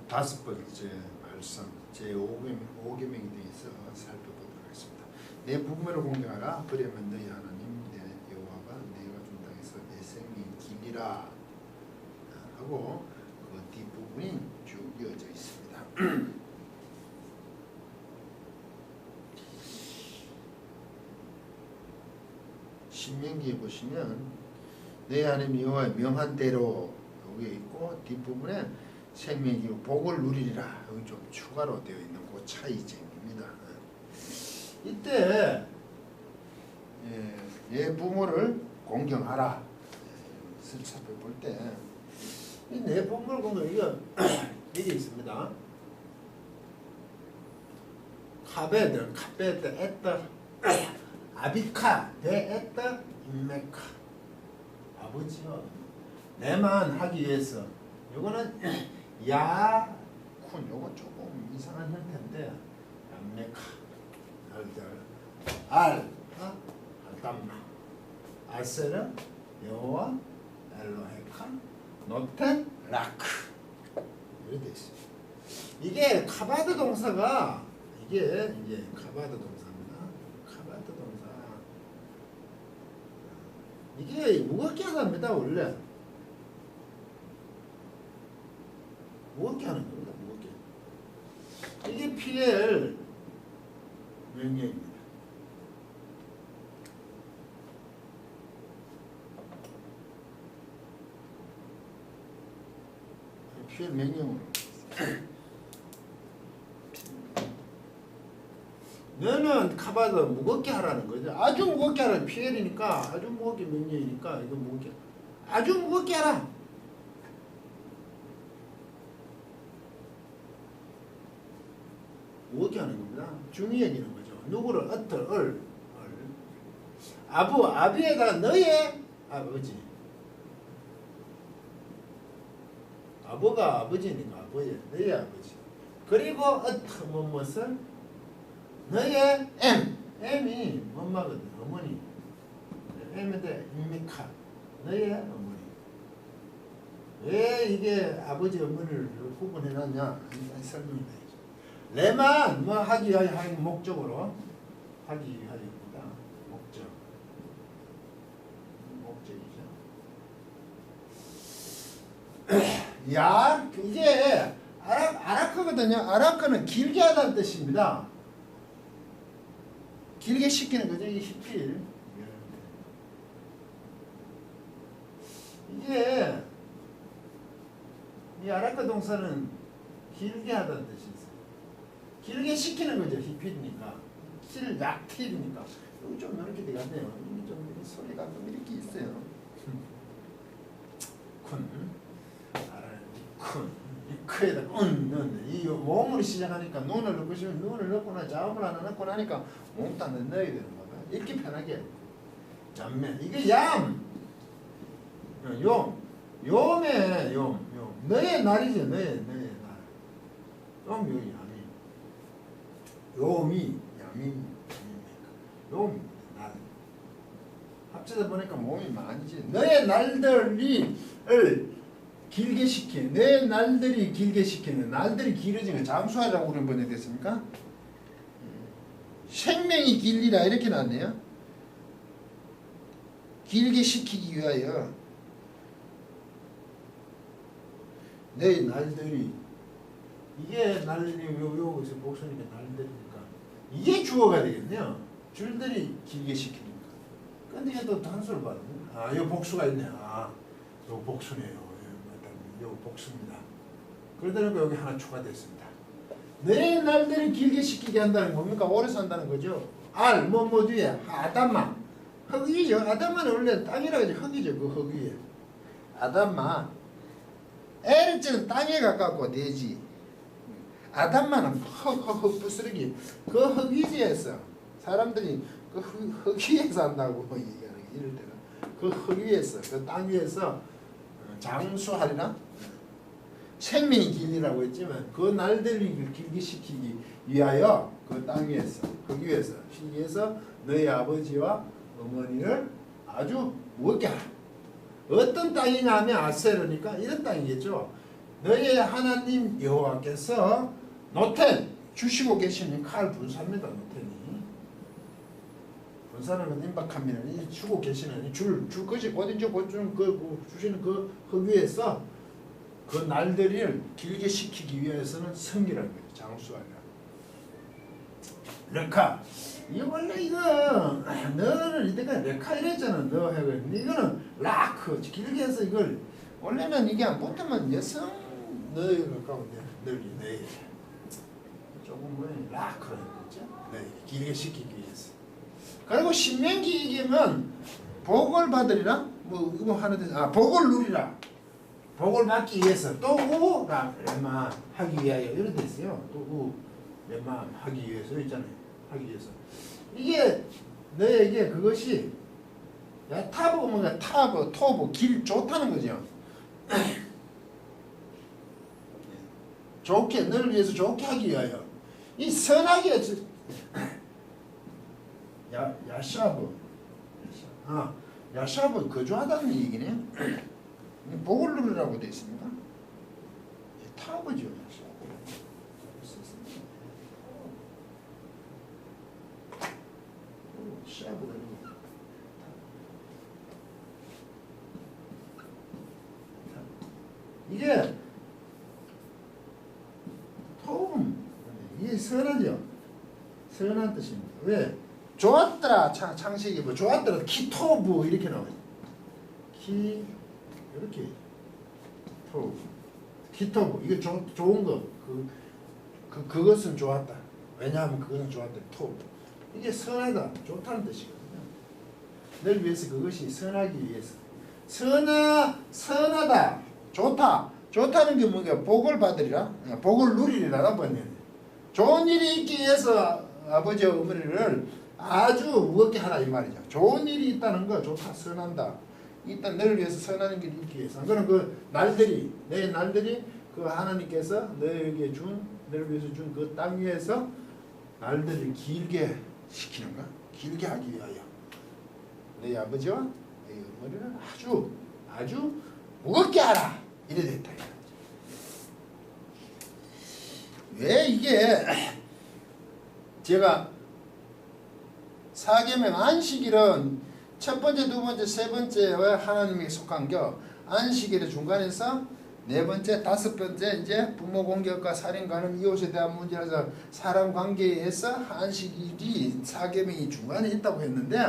다섯 번째 말씀 제5계명에 대해서 살펴보도록 하겠습니다. 내 부모를 공경하라. 그러면 너희 하나님 내 여호와가 내가 준 땅에서 내 생명 길리라 하고 그 뒷부분이 쭉 이어져 있습니다. 신명기에 보시면 내 하나님 여호와의 명한 대로 여기에 있고 뒷부분에 생명이고 복을 누리리라 여기 좀 추가로 되어 있는 그 차이점입니다. 이때 내 부모를 공경하라 살펴볼 때 내 부모를 공경 이거 이게 있습니다. 카베드 에터 아비카 데에터 인메카 아버지요 내만 하기 위해서 요거는 야쿤 요거 조금 이상한 형태인데 인메카 알담마 알세르 여호와 엘로헤카 노텐 라크 이렇게 돼 있어요. 이게 카바드 동사가 이게 카바드 동사입니다. 카바드 동사 이게 무겁게 하답니다. 원래 무겁게 하는 겁니다. 무겁게 이게 PL 명령입니다. PL 명령으로 너는 카바드 무겁게 하라는 거죠. 아주 무겁게 하라는 PL이니까 아주 무겁게 명령이니까 이거 무겁게 아주 무겁게 하라. 무겁게 하는 겁니다. 중히 여기는 거죠. 누구를 아비에다 너의 아버지 아버가 아버지니까 아버지 너의 아버지 그리고 무엇을 너의 M이 엄마거든 어머니 M인데 임미카 너의 어머니 왜 이게 아버지 어머니를 구분해놨냐 설명해야죠. 레만 뭐 하기 위하여 하는 목적으로 하기 위하여입니다. 목적이죠. 야 이게 아라크거든요. 아라크는 길게 하다는 뜻입니다. 길게 시키는 거죠. 이게 히필. 이게 이 아라크 동사는 길게 하다는 뜻이 있어요. 길게 시키는 거죠. 히필이니까. 약틸이니까. 여기 좀 이렇게 되겠네요. 여기 좀 소리가 좀 이렇게 있어요. 이크에다 이 몸으로 시작하니까 눈을 넣고 싶으면 눈을 넣거나 자음을 하나 넣고 나니까 몸단을 넣어야 되는 거다. 이렇게 편하게. 잠매 이게 요음의 너의 날이죠. 너의 날. 요음이 요음이 날. 합쳐서 보니까 몸이 많이지. 너의 날들을 길게 시키는 내 날들이 길게 시키는 날들이 길어지는 잠수하라고 그런 번에 됐습니까? 생명이 길리라 이렇게 나왔네요. 길게 시키기 위하여 내 날들이 이게 날들이 요거에서 복수니까 날들이니까 이게 주어가 되겠네요. 줄들이 길게 시키니까. 근데 이게 또 단수를 받는 요 복수가 있네. 요 복수네요. 요 복수입니다. 그러다 보니까 여기 하나 추가됐습니다. 내 날들을 길게 시키게 한다는 뭡니까? 오래 산다는 거죠. 뭐 뒤에 아담마 흙이죠. 아담마는 원래 땅이라고 하죠. 흙이죠. 그 흙 위에 아담마 에르츠는 땅에 가깝고 돼지 아담마는 흙 부스러기 그 흙 위에서 사람들이 그 흙 위에서 한다고 얘기하는 게 이럴 때는 그 흙 위에서 그 땅 위에서 장수하리라 생명이 길리라고 했지만 그 날들을 길게 시키기 위하여 그 땅 위에서 그 위에서 너희 아버지와 어머니를 아주 무겁게 하라. 어떤 땅이냐 하면 아세르니까 이런 땅이겠죠. 너의 하나님 여호와께서 노텐 주시고 계시는 칼 분사입니다. 노텐이 분사는 건 임박하면 이 주고 계시는 줄 것이 어딘지 보여주는 주시는 그 위에서 그 날들을 길게 시키기 위해서는 성기라는 거예요. 장수하라. 레카. 이 원래 이거 너를 이때까지 레카 이랬잖아. 너 해가 이거는 라크 길게 해서 이걸 원래는 이게 안 붙으면 여성 너에 가까운데 널리 조금 뭐 라크로 했죠. 네 길게 시키기 위해서. 그리고 신명기 얘기하면 복을 받으리라 뭐 하는데 복을 누리라. 복을 받기 위해서 또 우라 레마 하기 위하여 이런 데 있어요. 또 레마 하기 위해서 있잖아요. 하기 위해서 이게 너에게 그것이 타브 뭔가 토브 길 좋다는 거죠. 좋게 너를 위해서 좋게 하기 위하여 이 선하게 야샤브 야샤브 거주하다는 얘기네. 복을 누리라고 되어 있습니다. 타브죠. 샤브가 이게 토음 이게 선하죠. 선한 뜻입니다. 왜? 좋았더라 창식이 뭐 좋았더라 키토브 이렇게 나와요. 키 이렇게 토브 키토브 이게 좋은 거 그것은 좋았다. 왜냐하면 그것은 좋았다. 토브 이게 선하다 좋다는 뜻이거든요. 널 위해서 그것이 선하기 위해서 선하다 좋다는 게 뭐냐 복을 받으리라 복을 누리리라 번네. 좋은 일이 있기 위해서 아버지와 어머니를 아주 무겁게 하라 이 말이죠. 좋은 일이 있다는 거 좋다 선한다. 일단 너를 위해서 선하는 길이 있기 위해서 그는 그 날들이 내 날들이 그 하나님께서 너에게 너를 위해서 준 그 땅 위에서 날들을 길게 시키는 거야. 길게 하기 위하여 내 아버지와 내 어머니를 아주 무겁게 하라 이래 됐다. 왜 이게 제가 사계명 안식일은 첫 번째, 두 번째, 세 번째에 하나님에게 속한겨 안식일의 중간에서 네 번째, 다섯 번째 이제 부모 공격과 살인 가늠 이웃에 대한 문제라서 사람 관계에서 안식일이 사계명이 중간에 있다고 했는데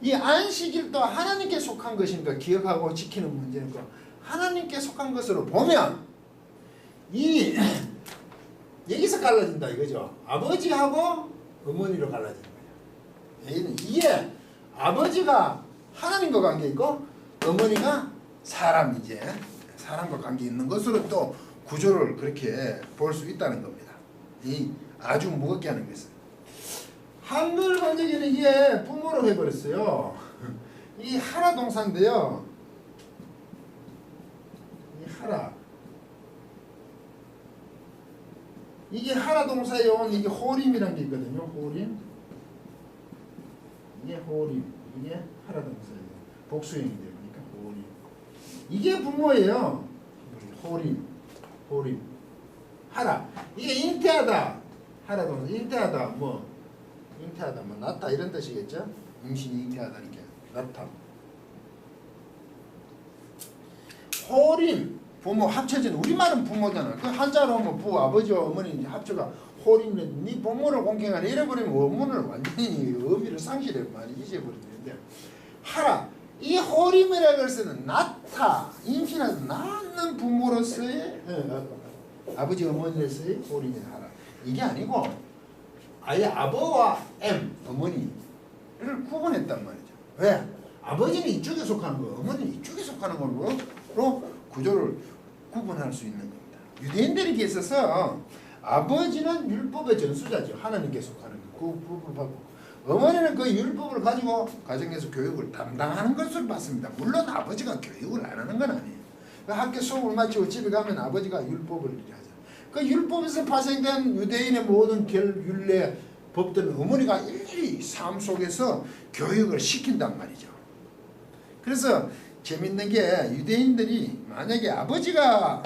이 안식일도 하나님께 속한 것이니까 기억하고 지키는 문제니까 하나님께 속한 것으로 보면 이 여기서 갈라진다 이거죠. 아버지하고 어머니로 갈라지는 거예요. 이게 아버지가 하나님과 관계 있고 어머니가 사람과 관계 있는 것으로 또 구조를 그렇게 볼 수 있다는 겁니다. 이 아주 무겁게 하는 것은 한글 번역에는 이게 부모로 해버렸어요. 이 하라 동사인데요. 이 하라 이게 하라 동사에 온 이게 호림이라는 게 있거든요. 호림 이게 호림 이게 하라 동사예요. 복수형이 되니까 호림 이게 부모예요. 호림 하라 이게 잉태하다 하라 동사 잉태하다 뭐 낳다 이런 뜻이겠죠. 임신이 잉태하다니까 낳다. 호림 부모 합쳐진 우리말은 부모잖아. 그 한자로 하면 부 아버지와 어머니 합쳐가 호림은 네 부모를 공경하라 이래버리면 어머니를 완전히 의미를 상실해 많이 잊어버리는데 하라 이 호림이라고 해서는 낳다 임신해서 낳는 부모로서의 아버지 어머니로서의 호림이 하라 이게 아니고 아예 아버와 어머니를 구분했단 말이죠. 왜? 아버지는 이쪽에 속하는 거 어머니는 이쪽에 속하는 걸로 구조를 구분할 수 있는 겁니다. 유대인들에게 있어서 아버지는 율법의 전수자죠. 하나님께 속하는 거. 그 부분을 받고 어머니는 그 율법을 가지고 가정에서 교육을 담당하는 것을 봤습니다. 물론 아버지가 교육을 안 하는 건 아니에요. 학교 수업을 마치고 집에 가면 아버지가 율법을 하죠. 그 율법에서 파생된 유대인의 모든 율례 법들은 어머니가 일일이 삶 속에서 교육을 시킨단 말이죠. 그래서 재밌는 게 유대인들이 만약에 아버지가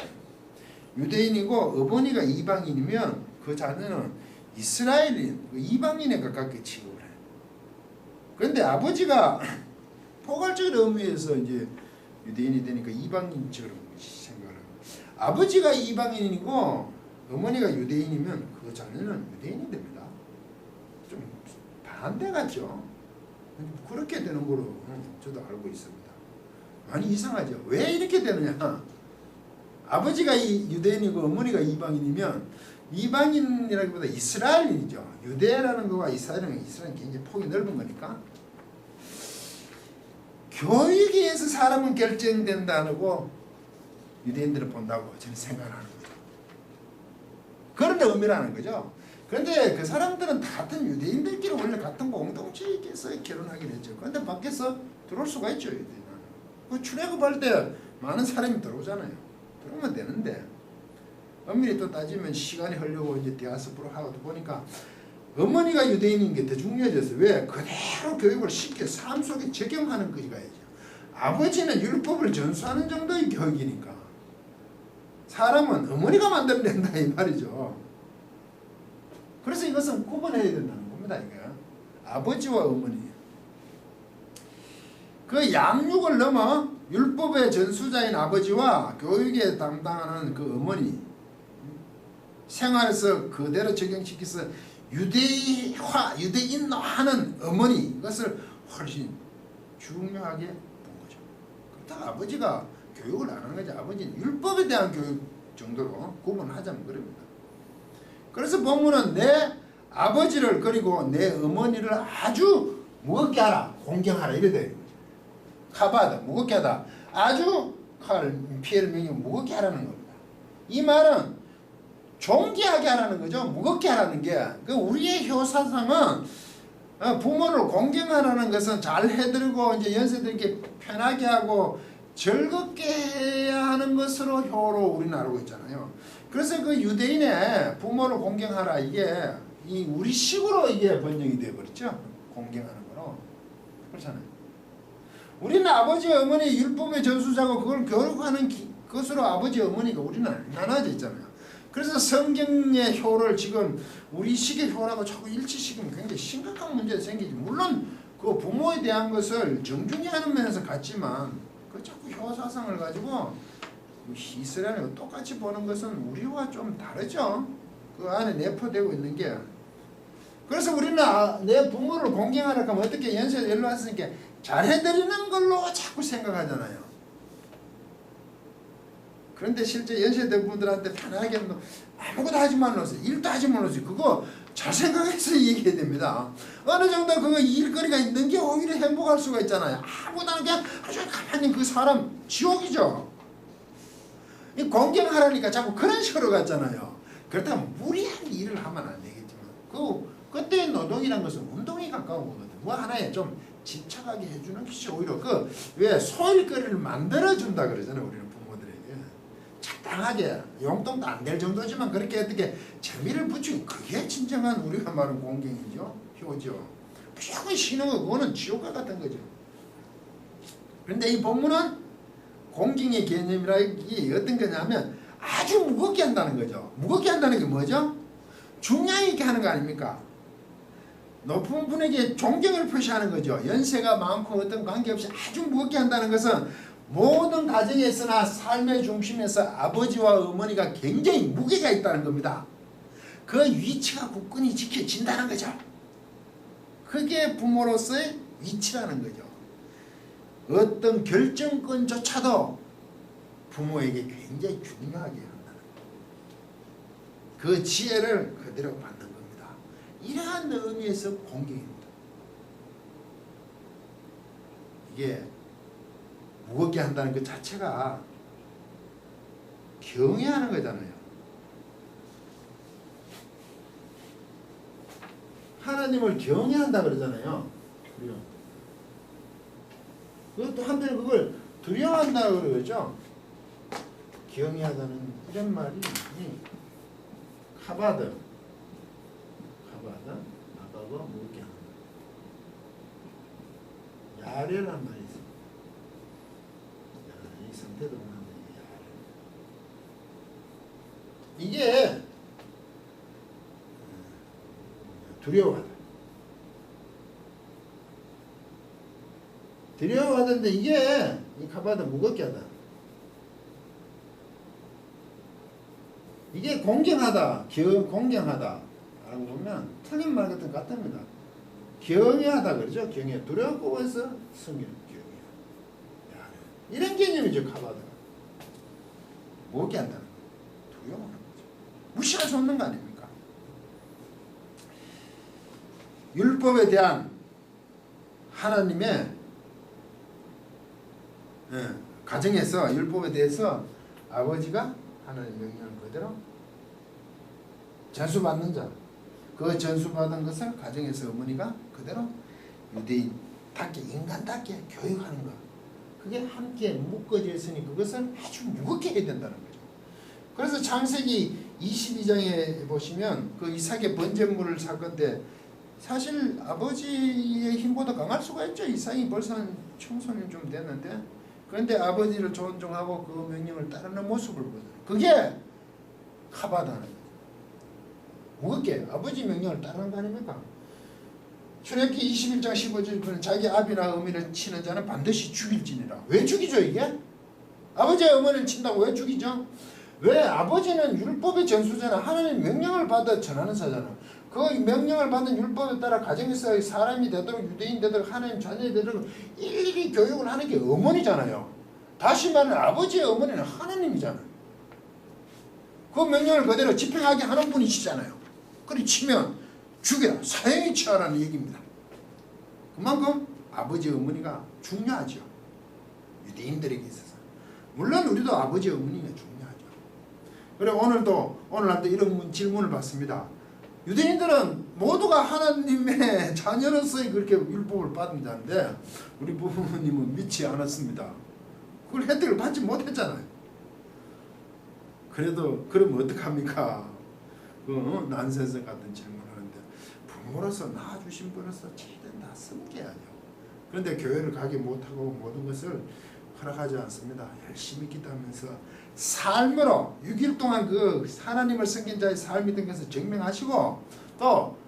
유대인이고 어머니가 이방인이면 그 자녀는 이스라엘인, 이방인에 가깝게 취급을 해요. 그런데 아버지가 포괄적인 의미에서 이제 유대인이 되니까 이방인처럼 생각을 해요. 아버지가 이방인이고 어머니가 유대인이면 그 자녀는 유대인이 됩니다. 좀 반대 같죠? 그렇게 되는 거로 저도 알고 있습니다. 많이 이상하죠? 왜 이렇게 되느냐? 아버지가 유대인이고 어머니가 이방인이면 이방인이라기보다 이스라엘인이죠. 유대라는 거와 이스라엘은 굉장히 폭이 넓은 거니까 교육에 의해서 사람은 결정된다고 유대인들은 본다고 저는 생각을 하는 거죠. 그런 의미라는 거죠. 그런데 그 사람들은 같은 유대인들끼리 원래 같은 공동체에서 결혼하기로 했죠. 그런데 밖에서 들어올 수가 있죠. 유대인은. 그 출애굽할 때 많은 사람이 들어오잖아요. 들어오면 되는데 엄밀히 또 따지면 시간이 흐르고 이제 디아스포라 하고 보니까 어머니가 유대인인 게 더 중요해졌어요. 왜? 그대로 교육을 시켜 삶 속에 적용하는 거지 가야죠. 아버지는 율법을 전수하는 정도의 교육이니까 사람은 어머니가 만들어낸다 이 말이죠. 그래서 이것은 구분해야 된다는 겁니다. 이게 아버지와 어머니. 그 양육을 넘어 율법의 전수자인 아버지와 교육에 담당하는 그 어머니 생활에서 그대로 적용시켜서 유대인화하는 어머니 이것을 훨씬 중요하게 본 거죠. 그렇다고 아버지가 교육을 안 하는 거죠. 아버지는 율법에 대한 교육 정도로 구분하자면 그럽니다. 그래서 본문은 내 아버지를 그리고 내 어머니를 아주 무겁게 하라, 공경하라 이래 되는 거죠. 카바다, 무겁게 하다. 아주 피해를 명이 무겁게 하라는 겁니다. 이 말은 존귀하게 하라는 거죠. 무겁게 하라는 게. 그 우리의 효사상은 부모를 공경하라는 것은 잘 해드리고 이제 연세들에게 편하게 하고 즐겁게 해야 하는 것으로 효로 우리는 알고 있잖아요. 그래서 그 유대인의 부모를 공경하라 이게 우리식으로 이게 번역이 되어버렸죠. 공경하는 거로. 그렇잖아요. 우리는 아버지 어머니 율법의 전수자고 그걸 교육하는 것으로 아버지 어머니가 우리는 나눠져 있잖아요. 그래서 성경의 효를 지금 우리 식의 효라고 자꾸 일치시키면 굉장히 심각한 문제가 생기지. 물론 그 부모에 대한 것을 정중히 하는 면에서 같지만 그 자꾸 효사상을 가지고 이스라엘을 똑같이 보는 것은 우리와 좀 다르죠. 그 안에 내포되고 있는 게. 그래서 우리는 내 부모를 공경하라 하면 어떻게 연세에 일로 왔으니까 잘해드리는 걸로 자꾸 생각하잖아요. 그런데 실제 연세대 분들한테 편하게 아무것도 하지 말라서 일도 하지 말라서 그거 잘 생각해서 얘기해야 됩니다. 어느 정도 그거 일거리가 있는 게 오히려 행복할 수가 있잖아요. 아무것도 안 그냥 아주 가만히 그 사람 지옥이죠. 이 공경하라니까 자꾸 그런 식으로 갔잖아요. 그렇다면 무리한 일을 하면 안 되겠지만 그때의 노동이란 것은 운동에 가까운 거거든. 뭐 하나에 좀 집착하게 해주는 것이 오히려 왜 소일거리를 만들어준다 그러잖아요. 우리는 부모들에게 적당하게 용돈도 안 될 정도지만 그렇게 어떻게 재미를 붙이고 그게 진정한 우리가 말하는 공경이죠. 효죠. 무조건 쉬는 거 그거는 지옥과 같은 거죠. 그런데 이 본문은 공경의 개념이라기 어떤 거냐면 아주 무겁게 한다는 거죠. 무겁게 한다는 게 뭐죠? 중량 있게 하는 거 아닙니까? 높은 분에게 존경을 표시하는 거죠. 연세가 많고 어떤 관계없이 아주 무겁게 한다는 것은 모든 가정에서나 삶의 중심에서 아버지와 어머니가 굉장히 무게가 있다는 겁니다. 그 위치가 굳건히 지켜진다는 거죠. 그게 부모로서의 위치라는 거죠. 어떤 결정권조차도 부모에게 굉장히 중요하게 한다는 거예요. 그 지혜를 그대로 받는 겁니다. 이러한 의미에서 공경입니다. 이게 무겁게 한다는 것 자체가 경외하는 거잖아요. 하나님을 경외한다 그러잖아요. 그것도 한편에 그걸 두려워한다고 그러죠. 경외하다는 이런 말이 카바드 아빠가 무겁게 하는 야레라는 말이 있어요. 이 상태도 보면 야레. 이게 두려워하다. 두려워하던데 이게 이 카바드 무겁게 하다. 이게 공경하다, 공경하다 라고 보면 틀린 말 같은 것 같답니다. 경외하다 그러죠. 경외. 두려워 해서 승리 경외. 이런 개념이죠. 카바드가. 무겁게 한다는 거. 두려워하는 거죠. 무시할 수 없는 거 아닙니까? 율법에 대한 하나님의 가정에서 율법에 대해서 아버지가 하나님의 명령을 그대로 전수받는 자, 그 전수받은 것을 가정에서 어머니가 그대로 유대인답게 인간답게 교육하는 것, 그게 함께 묶어져 있으니 그것을 아주 무겁게 해야 된다는 거죠. 그래서 창세기 22장에 보시면 그 이삭의 번제물을 사건때 사실 아버지의 힘보다 강할 수가 있죠. 이삭이 벌써 청소년 좀 됐는데, 그런데 아버지를 존중하고 그 명령을 따르는 모습을 보여요. 그게 카바다는 거예요. 무겁게 아버지 명령을 따르는 거 아닙니까? 출애굽기 21장 15절 자기 아비나 어미를 치는 자는 반드시 죽일지니라. 왜 죽이죠 이게? 아버지의 어머니를 친다고 왜 죽이죠? 왜? 아버지는 율법의 전수잖아. 하나님 명령을 받아 전하는 자잖아. 그 명령을 받은 율법에 따라 가정에서 사람이 되도록 유대인 되도록 하나님 자녀이 되도록 일일이 교육을 하는 게 어머니잖아요. 다시 말하면 아버지의 어머니는 하나님이잖아요. 그 명령을 그대로 집행하게 하는 분이시잖아요. 그리 치면 죽여라, 사형이 처하라는 얘기입니다. 그만큼 아버지의 어머니가 중요하죠. 유대인들에게 있어서. 물론 우리도 아버지의 어머니가 중요하죠. 그래 오늘날도 이런 질문을 받습니다. 유대인들은 모두가 하나님의 자녀로서의 그렇게 율법을 받는다는데 우리 부모님은 믿지 않았습니다. 그걸 혜택을 받지 못했잖아요. 그래도 그러면 어떡합니까? 그 난센스 같은 질문을 하는데 부모로서 낳아주신 분으로서 최대한 다 섬겨야죠. 그런데 교회를 가기 못하고 모든 것을 허락하지 않습니다. 열심히 기도하면서 삶으로 6일 동안 그 하나님을 섬긴 자의 삶이 된 것을 증명하시고, 또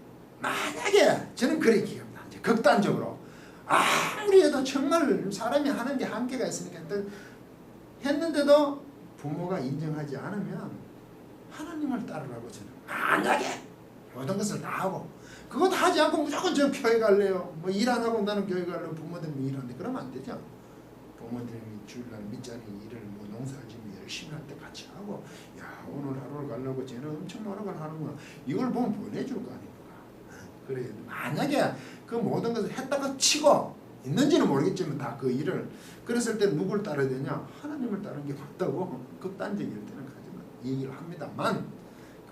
만약에 저는 그렇게 기억나 이제 극단적으로 아무리 해도 정말 사람이 하는 게 한계가 있으니까 했는데도 부모가 인정하지 않으면 하나님을 따르라고 저는 만약에 모든 것을 다 하고 그것도 하지 않고 무조건 저 교회 갈래요, 뭐 일 안 하고 나는 교회 갈래요, 부모들이 일하는데 그러면 안 되죠. 부모들이 주일날 밑자리 일을 뭐 농사짓면 열심히 할 때 같이 하고, 야 오늘 하루를 가려고 쟤는 엄청 노력을 하는구나, 이걸 보면 보내줄 거 아닙니까? 그래 만약에 그 모든 것을 했다가 치고 있는지는 모르겠지만 다 그 일을 그랬을 때 누굴 따라야 되냐? 하나님을 따르는 게 맞다고 극단적일 때는 가지만 얘기를 합니다만,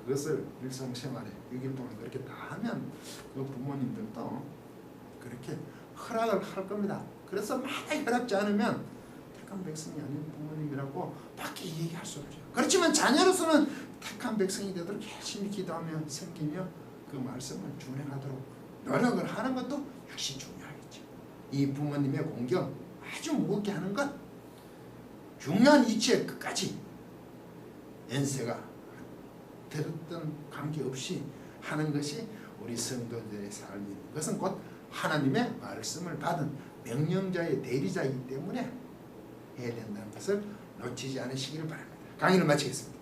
그것을 일상생활에 6일 동안 그렇게 다 하면 그 부모님들도 그렇게 허락을 할 겁니다. 그래서 만약에 허락지 않으면 택한 백성이 아닌 부모님이라고 밖에 얘기할 수 없죠. 그렇지만 자녀로서는 택한 백성이 되도록 열심히 기도하며 섬기며 그 말씀을 준행하도록 노력을 하는 것도 역시 중요하겠죠. 이 부모님의 공경 아주 무겁게 하는 것, 중요한 이치에 끝까지 연세가 들었던 관계없이 하는 것이 우리 성도들의 삶인 것은 곧 하나님의 말씀을 받은 명령자의 대리자이기 때문에 해야 된다는 것을 놓치지 않으시기를 바랍니다. 강의를 마치겠습니다.